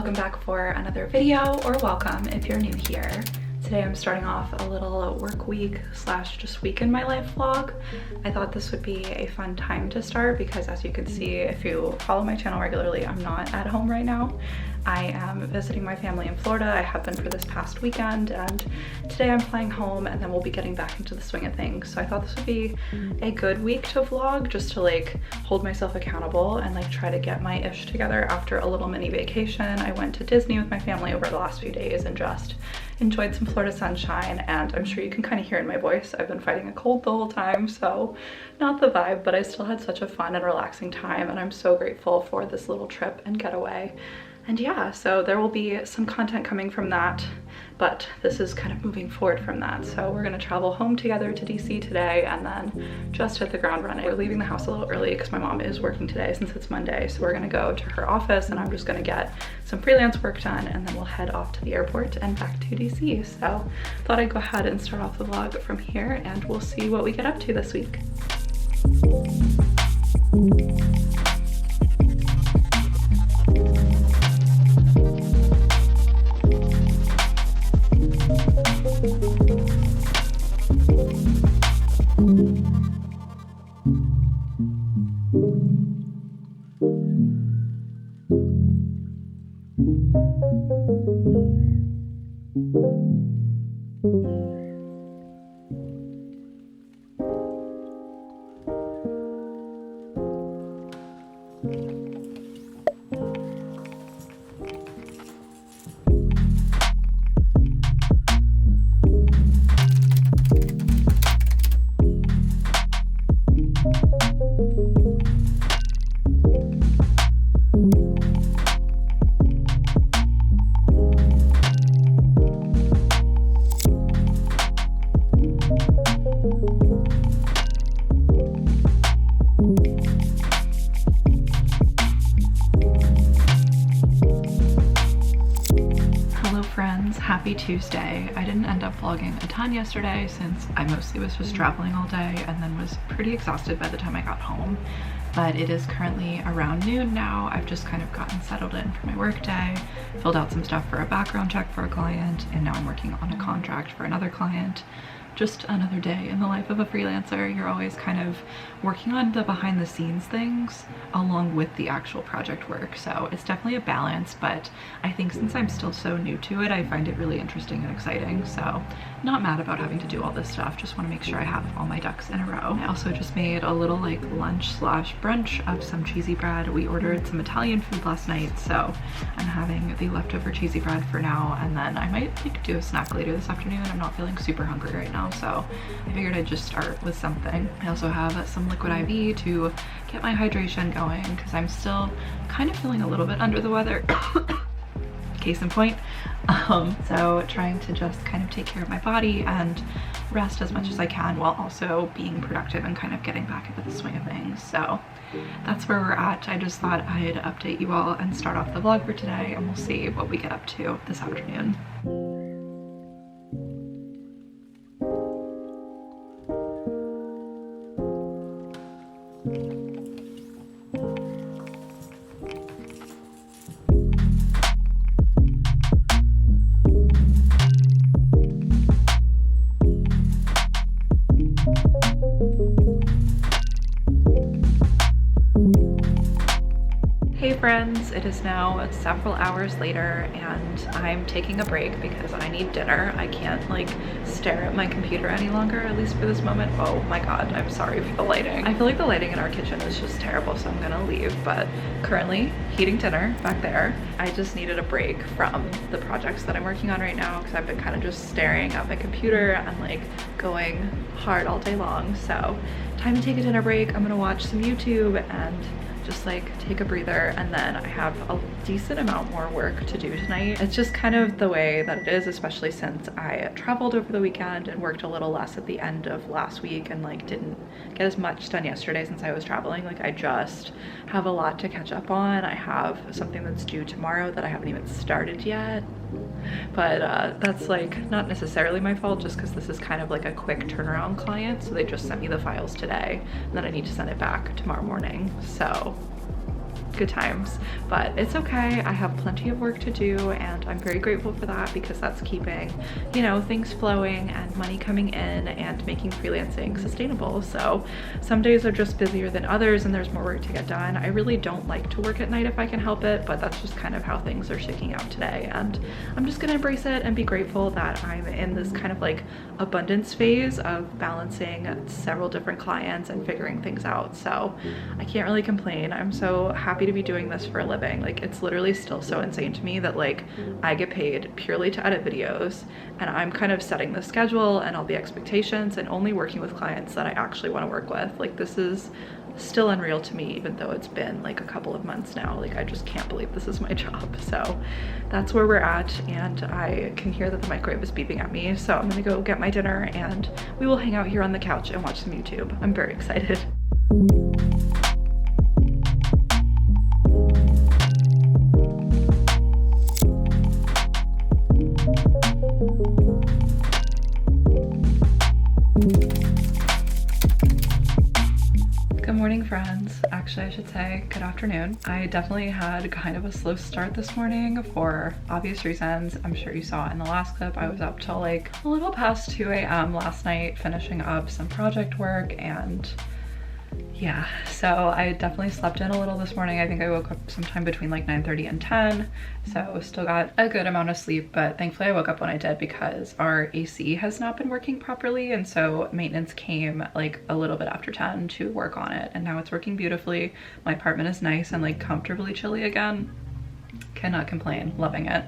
welcome back for another video, or welcome if you're new here. Today I'm starting off a little work week slash just week in my life vlog. I thought this would be a fun time to start because, as you can see if you follow my channel regularly, I'm not at home right now. I am visiting my family in Florida. I have been for this past weekend, and today I'm flying home and then we'll be getting back into the swing of things. So I thought this would be a good week to vlog, just to like hold myself accountable and like try to get my ish together after a little mini vacation. I went to Disney with my family over the last few days and just enjoyed some Florida sunshine, and I'm sure you can kind of hear in my voice I've been fighting a cold the whole time, so not the vibe, but I still had such a fun and relaxing time, and I'm so grateful for this little trip and getaway. And yeah, so there will be some content coming from that, but this is kind of moving forward from that. So we're gonna travel home together to DC today and then just hit the ground running. We're leaving the house a little early because my mom is working today since it's Monday. So we're gonna go to her office and I'm just gonna get some freelance work done, and then we'll head off to the airport and back to DC. So thought I'd go ahead and start off the vlog from here, and we'll see what we get up to this week. Happy Tuesday. I didn't end up vlogging a ton yesterday since I mostly was just traveling all day and then was pretty exhausted by the time I got home. But it is currently around noon now. I've just kind of gotten settled in for my work day, filled out some stuff for a background check for a client, and now I'm working on a contract for another client. Just another day in the life of a freelancer. You're always kind of working on the behind the scenes things along with the actual project work. So it's definitely a balance, but I think since I'm still so new to it, I find it really interesting and exciting. So not mad about having to do all this stuff. Just want to make sure I have all my ducks in a row. I also just made a little like lunch slash brunch of some cheesy bread. We ordered some Italian food last night, so I'm having the leftover cheesy bread for now, and then I might like do a snack later this afternoon. I'm not feeling super hungry right now, so I figured I'd just start with something. I also have some liquid IV to get my hydration going because I'm still kind of feeling a little bit under the weather. Case in point. So trying to just kind of take care of my body and rest as much as I can while also being productive and kind of getting back into the swing of things. So that's where we're at. I just thought I'd update you all and start off the vlog for today, and we'll see what we get up to this afternoon. Hey friends, it is now several hours later and I'm taking a break because I need dinner. I can't like stare at my computer any longer, at least for this moment. Oh my god, I'm sorry for the lighting. I feel like the lighting in our kitchen is just terrible, so I'm gonna leave, but currently heating dinner back there. I just needed a break from the projects that I'm working on right now because I've been kind of just staring at my computer and like going hard all day long. So time to take a dinner break. I'm gonna watch some YouTube and just like take a breather, and then I have a decent amount more work to do tonight. It's just kind of the way that it is, especially since I traveled over the weekend and worked a little less at the end of last week and like didn't get as much done yesterday since I was traveling. Like I just have a lot to catch up on. I have something that's due tomorrow that I haven't even started yet. But that's like not necessarily my fault, just because this is kind of like a quick turnaround client, so they just sent me the files today and then I need to send it back tomorrow morning. So good times, but it's okay. I have plenty of work to do and I'm very grateful for that because that's keeping, you know, things flowing and money coming in and making freelancing sustainable. So some days are just busier than others and there's more work to get done. I really don't like to work at night if I can help it, but that's just kind of how things are shaking out today. And I'm just gonna embrace it and be grateful that I'm in this kind of like abundance phase of balancing several different clients and figuring things out. So I can't really complain. I'm so happy to be doing this for a living. Like, it's literally still so insane to me that like I get paid purely to edit videos and I'm kind of setting the schedule and all the expectations and only working with clients that I actually want to work with. Like, this is still unreal to me, even though it's been like a couple of months now. Like, I just can't believe this is my job. So that's where we're at, and I can hear that the microwave is beeping at me, so I'm gonna go get my dinner and we will hang out here on the couch and watch some YouTube. I'm very excited. Good morning, friends. Actually, I should say good afternoon. I definitely had kind of a slow start this morning for obvious reasons. I'm sure you saw in the last clip, I was up till like a little past 2 a.m. last night finishing up some project work, and yeah, so I definitely slept in a little this morning. I think I woke up sometime between like 9:30 and 10, so still got a good amount of sleep, but thankfully I woke up when I did because our AC has not been working properly, and so maintenance came like a little bit after 10 to work on it, and now it's working beautifully. My apartment is nice and like comfortably chilly again. Cannot complain, loving it.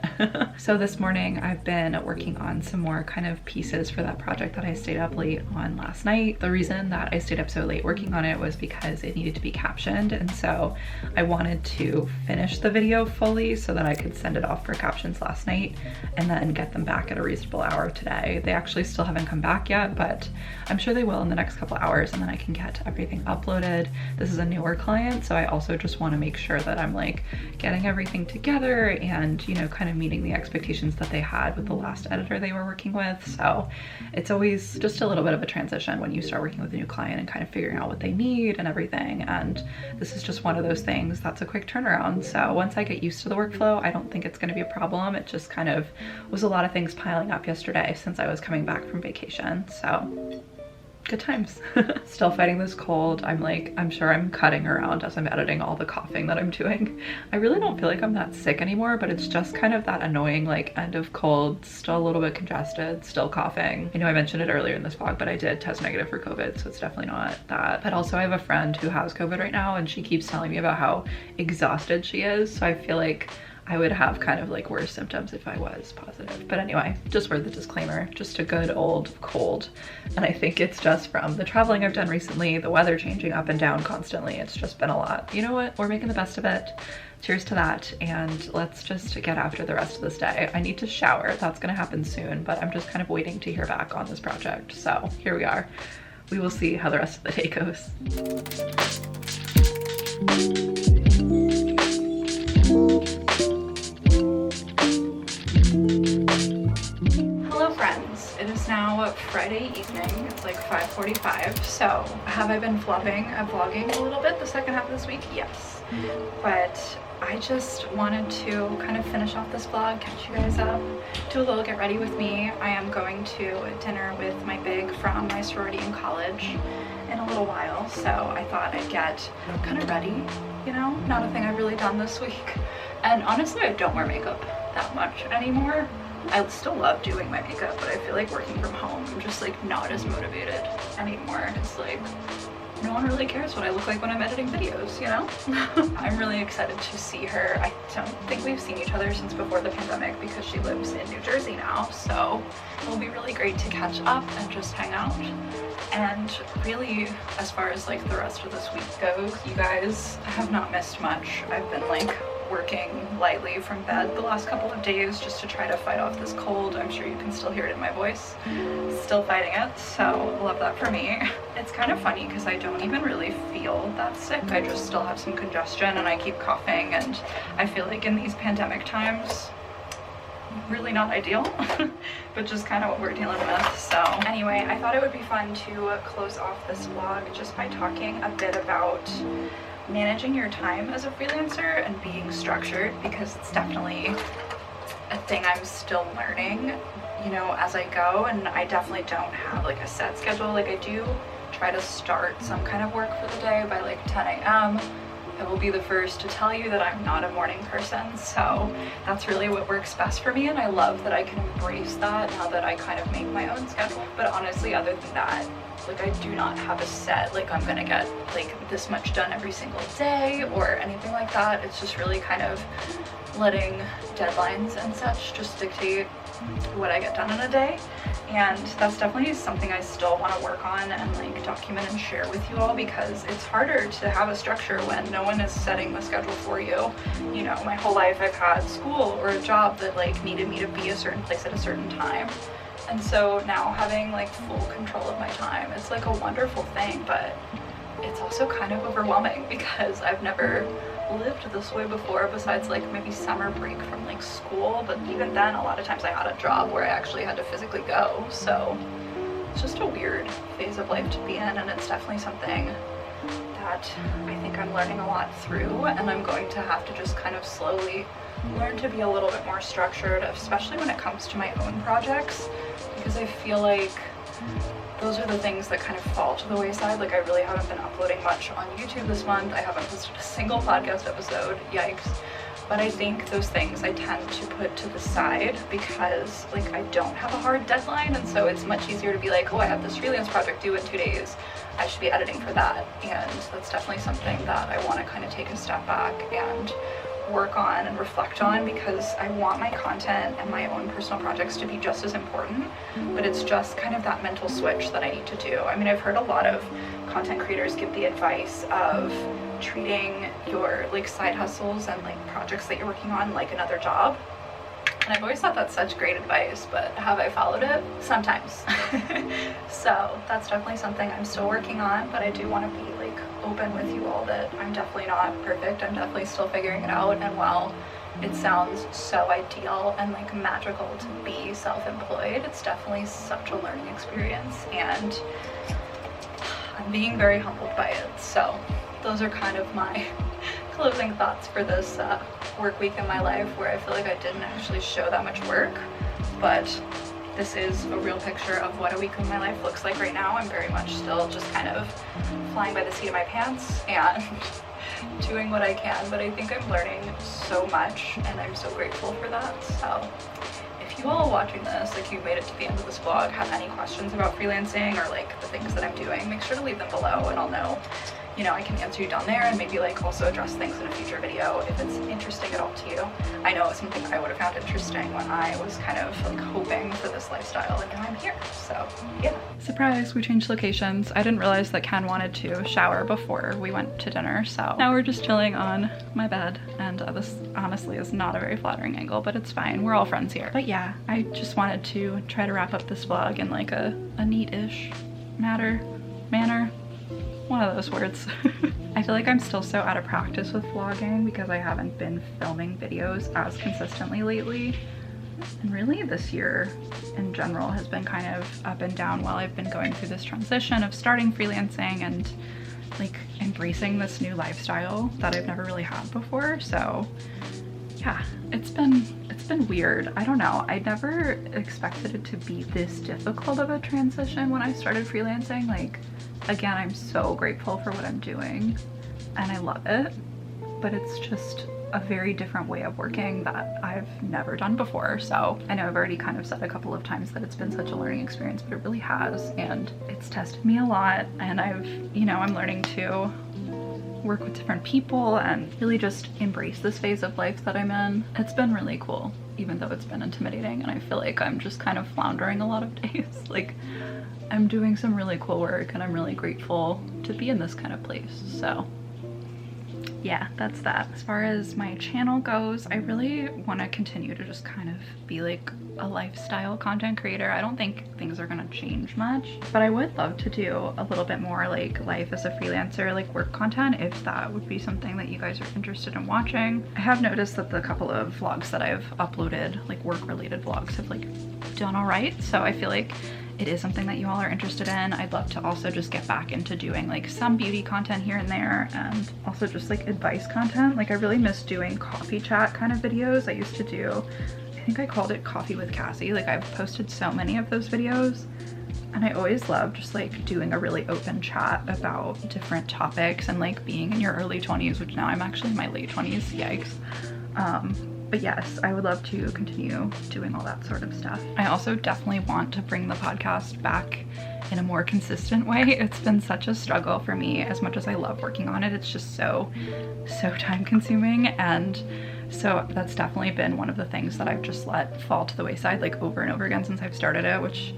So this morning I've been working on some more kind of pieces for that project that I stayed up late on last night. The reason that I stayed up so late working on it was because it needed to be captioned, and so I wanted to finish the video fully so that I could send it off for captions last night and then get them back at a reasonable hour today. They actually still haven't come back yet, but I'm sure they will in the next couple hours, and then I can get everything uploaded. This is a newer client, so I also just want to make sure that I'm like getting everything together and, you know, kind of meeting the expectations that they had with the last editor they were working with. So it's always just a little bit of a transition when you start working with a new client and kind of figuring out what they need and everything, and this is just one of those things that's a quick turnaround. So once I get used to the workflow, I don't think it's going to be a problem. It just kind of was a lot of things piling up yesterday since I was coming back from vacation, so good times. Still fighting this cold. I'm sure I'm cutting around as I'm editing all the coughing that I'm doing. I really don't feel like I'm that sick anymore, but it's just kind of that annoying like end of cold, still a little bit congested, still coughing. I know I mentioned it earlier in this vlog, but I did test negative for COVID, so it's definitely not that. But also I have a friend who has COVID right now, and she keeps telling me about how exhausted she is, so I feel like I would have kind of like worse symptoms if I was positive. But anyway, just for the disclaimer, just a good old cold. And I think it's just from the traveling I've done recently, the weather changing up and down constantly. It's just been a lot. You know what? We're making the best of it. Cheers to that, and let's just get after the rest of this day. I need to shower. That's gonna happen soon, but I'm just kind of waiting to hear back on this project. So here we are. We will see how the rest of the day goes. Hello friends, it is now Friday evening. It's like 5:45. So have I been vlogging a little bit the second half of this week? Yes, but I just wanted to kind of finish off this vlog, catch you guys up, do a little get ready with me. I am going to dinner with my big from my sorority in college in a little while, so I thought I'd get kind of ready, you know, not a thing I've really done this week. And honestly, I don't wear makeup that much anymore. I still love doing my makeup, but I feel like working from home, I'm just like not as motivated anymore. It's like no one really cares what I look like when I'm editing videos, you know? I'm really excited to see her. I don't think we've seen each other since before the pandemic because she lives in New Jersey now, so it'll be really great to catch up and just hang out. And really, as far as like the rest of this week goes, you guys have not missed much. I've been like working lightly from bed the last couple of days just to try to fight off this cold. I'm sure you can still hear it in my voice. Still fighting it, so love that for me. It's kind of funny because I don't even really feel that sick. I just still have some congestion and I keep coughing, and I feel like in these pandemic times, really not ideal, but just kind of what we're dealing with. So anyway, I thought it would be fun to close off this vlog just by talking a bit about managing your time as a freelancer and being structured, because it's definitely a thing I'm still learning, you know, as I go. And I definitely don't have like a set schedule. Like I do try to start some kind of work for the day by like 10 a.m. I will be the first to tell you that I'm not a morning person, so that's really what works best for me, and I love that I can embrace that now that I kind of make my own schedule. But honestly, other than that, like I do not have a set, like I'm gonna get like this much done every single day or anything like that. It's just really kind of letting deadlines and such just dictate what I get done in a day. And that's definitely something I still want to work on and like document and share with you all, because it's harder to have a structure when no one is setting the schedule for you. You know, my whole life I've had school or a job that like needed me to be a certain place at a certain time. And so now having like full control of my time, it's like a wonderful thing, but it's also kind of overwhelming because I've never lived this way before, besides like maybe summer break from like school. But even then, a lot of times I had a job where I actually had to physically go. So it's just a weird phase of life to be in, and it's definitely something that I think I'm learning a lot through, and I'm going to have to just kind of slowly learn to be a little bit more structured, especially when it comes to my own projects, because I feel like those are the things that kind of fall to the wayside. Like I really haven't been uploading much on YouTube this month. I haven't posted a single podcast episode, yikes. But I think those things I tend to put to the side because like I don't have a hard deadline, and so it's much easier to be like, oh, I have this freelance project due in 2 days. I should be editing for that. And that's definitely something that I want to kind of take a step back and work on and reflect on, because I want my content and my own personal projects to be just as important, but it's just kind of that mental switch that I need to do. I mean, I've heard a lot of content creators give the advice of treating your like side hustles and like projects that you're working on like another job. And I've always thought that's such great advice, but have I followed it? Sometimes. So that's definitely something I'm still working on, but I do want to be like open with you all that I'm definitely not perfect. I'm definitely still figuring it out, and while it sounds so ideal and like magical to be self-employed, it's definitely such a learning experience, and I'm being very humbled by it. So those are kind of my closing thoughts for this work week in my life, where I feel like I didn't actually show that much work, but this is a real picture of what a week of my life looks like right now. I'm very much still just kind of flying by the seat of my pants and doing what I can, but I think I'm learning so much, and I'm so grateful for that. So if you all watching this, like you made it to the end of this vlog, have any questions about freelancing or like the things that I'm doing, make sure to leave them below, and I'll know, you know, I can answer you down there, and maybe like also address things in a future video if it's interesting at all to you. I know it's something I would have found interesting when I was kind of like hoping for this lifestyle, and now I'm here. So yeah. Surprise, we changed locations. I didn't realize that Ken wanted to shower before we went to dinner, so now we're just chilling on my bed, and this honestly is not a very flattering angle, but it's fine. We're all friends here. But yeah, I just wanted to try to wrap up this vlog in like a neat-ish manner. One of those words. I feel like I'm still so out of practice with vlogging because I haven't been filming videos as consistently lately. And really this year in general has been kind of up and down while I've been going through this transition of starting freelancing and like embracing this new lifestyle that I've never really had before. So yeah, it's been weird. I don't know. I never expected it to be this difficult of a transition when I started freelancing. Like, again, I'm so grateful for what I'm doing and I love it, but it's just a very different way of working that I've never done before. So I know I've already kind of said a couple of times that it's been such a learning experience, but it really has, and it's tested me a lot, and I'm learning to work with different people and really just embrace this phase of life that I'm in. It's been really cool, even though it's been intimidating, and I feel like I'm just kind of floundering a lot of days. Like, I'm doing some really cool work and I'm really grateful to be in this kind of place. So yeah, that's that. As far as my channel goes, I really want to continue to just kind of be like a lifestyle content creator. I don't think things are gonna change much, but I would love to do a little bit more like life as a freelancer, like work content, if that would be something that you guys are interested in watching. I have noticed that the couple of vlogs that I've uploaded, like work related vlogs, have like done all right. So I feel like it is something that you all are interested in, I'd love to also just get back into doing like some beauty content here and there, and also just like advice content. Like I really miss doing coffee chat kind of videos. I used to do, I think I called it Coffee with Cassie. Like I've posted so many of those videos, and I always love just like doing a really open chat about different topics and like being in your early 20s, which now I'm actually in my late 20s, yikes. But yes, I would love to continue doing all that sort of stuff. I also definitely want to bring the podcast back in a more consistent way. It's been such a struggle for me. As much as I love working on it, it's just so time consuming. And so that's definitely been one of the things that I've just let fall to the wayside like over and over again since I've started it, which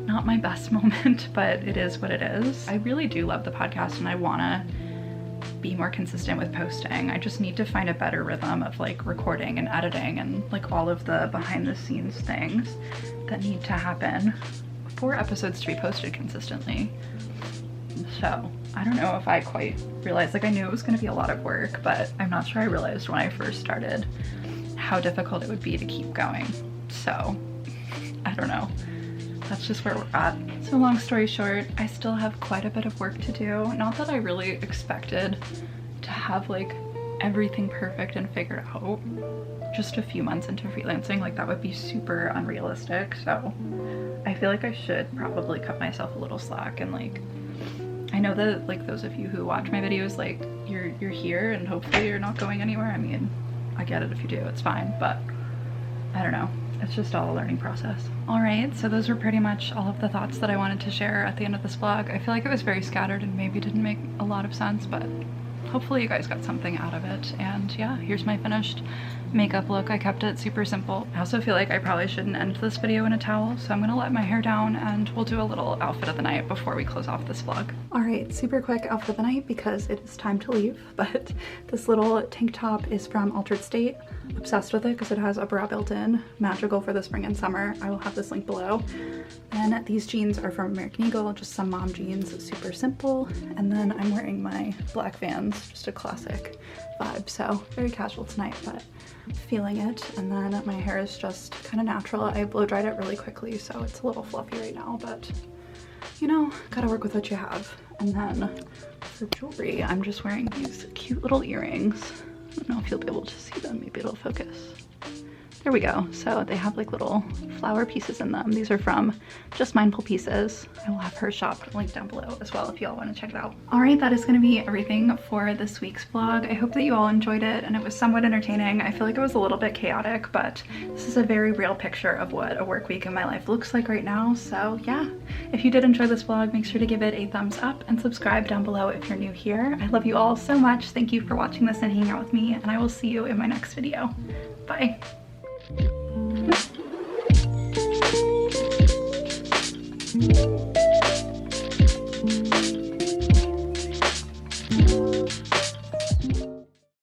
not my best moment, but it is what it is. I really do love the podcast and I wanna be more consistent with posting. I just need to find a better rhythm of like recording and editing and like all of the behind the scenes things that need to happen for episodes to be posted consistently. So I don't know if I quite realized, like I knew it was gonna be a lot of work, but I'm not sure I realized when I first started how difficult it would be to keep going. So I don't know. That's just where we're at. So long story short, I still have quite a bit of work to do. Not that I really expected to have like everything perfect and figured out just a few months into freelancing. Like that would be super unrealistic. So I feel like I should probably cut myself a little slack, and like I know that like those of you who watch my videos, like you're here and hopefully you're not going anywhere. I mean, I get it if you do, it's fine, but I don't know. It's just all a learning process. All right, so those were pretty much all of the thoughts that I wanted to share at the end of this vlog. I feel like it was very scattered and maybe didn't make a lot of sense, but hopefully you guys got something out of it. And yeah, here's my finished makeup look. I kept it super simple. I also feel like I probably shouldn't end this video in a towel, so I'm gonna let my hair down and we'll do a little outfit of the night before we close off this vlog. All right, super quick outfit of the night because it is time to leave, but this little tank top is from Altered State. Obsessed with it because it has a bra built in. Magical for the spring and summer. I will have this link below. And these jeans are from American Eagle, just some mom jeans, super simple. And then I'm wearing my black Vans, just a classic vibe. So very casual tonight, but feeling it. And then my hair is just kind of natural. I blow dried it really quickly, so it's a little fluffy right now, but you know, gotta work with what you have. And then for jewelry, I'm just wearing these cute little earrings. I don't know if you'll be able to see them, maybe it'll focus. There we go. So they have like little flower pieces in them. These are from Just Mindful Pieces. I will have her shop linked down below as well if y'all want to check it out. All right, that is going to be everything for this week's vlog. I hope that you all enjoyed it and it was somewhat entertaining. I feel like it was a little bit chaotic, but this is a very real picture of what a work week in my life looks like right now. So yeah, if you did enjoy this vlog, make sure to give it a thumbs up and subscribe down below if you're new here. I love you all so much. Thank you for watching this and hanging out with me, and I will see you in my next video. Bye. Thank you.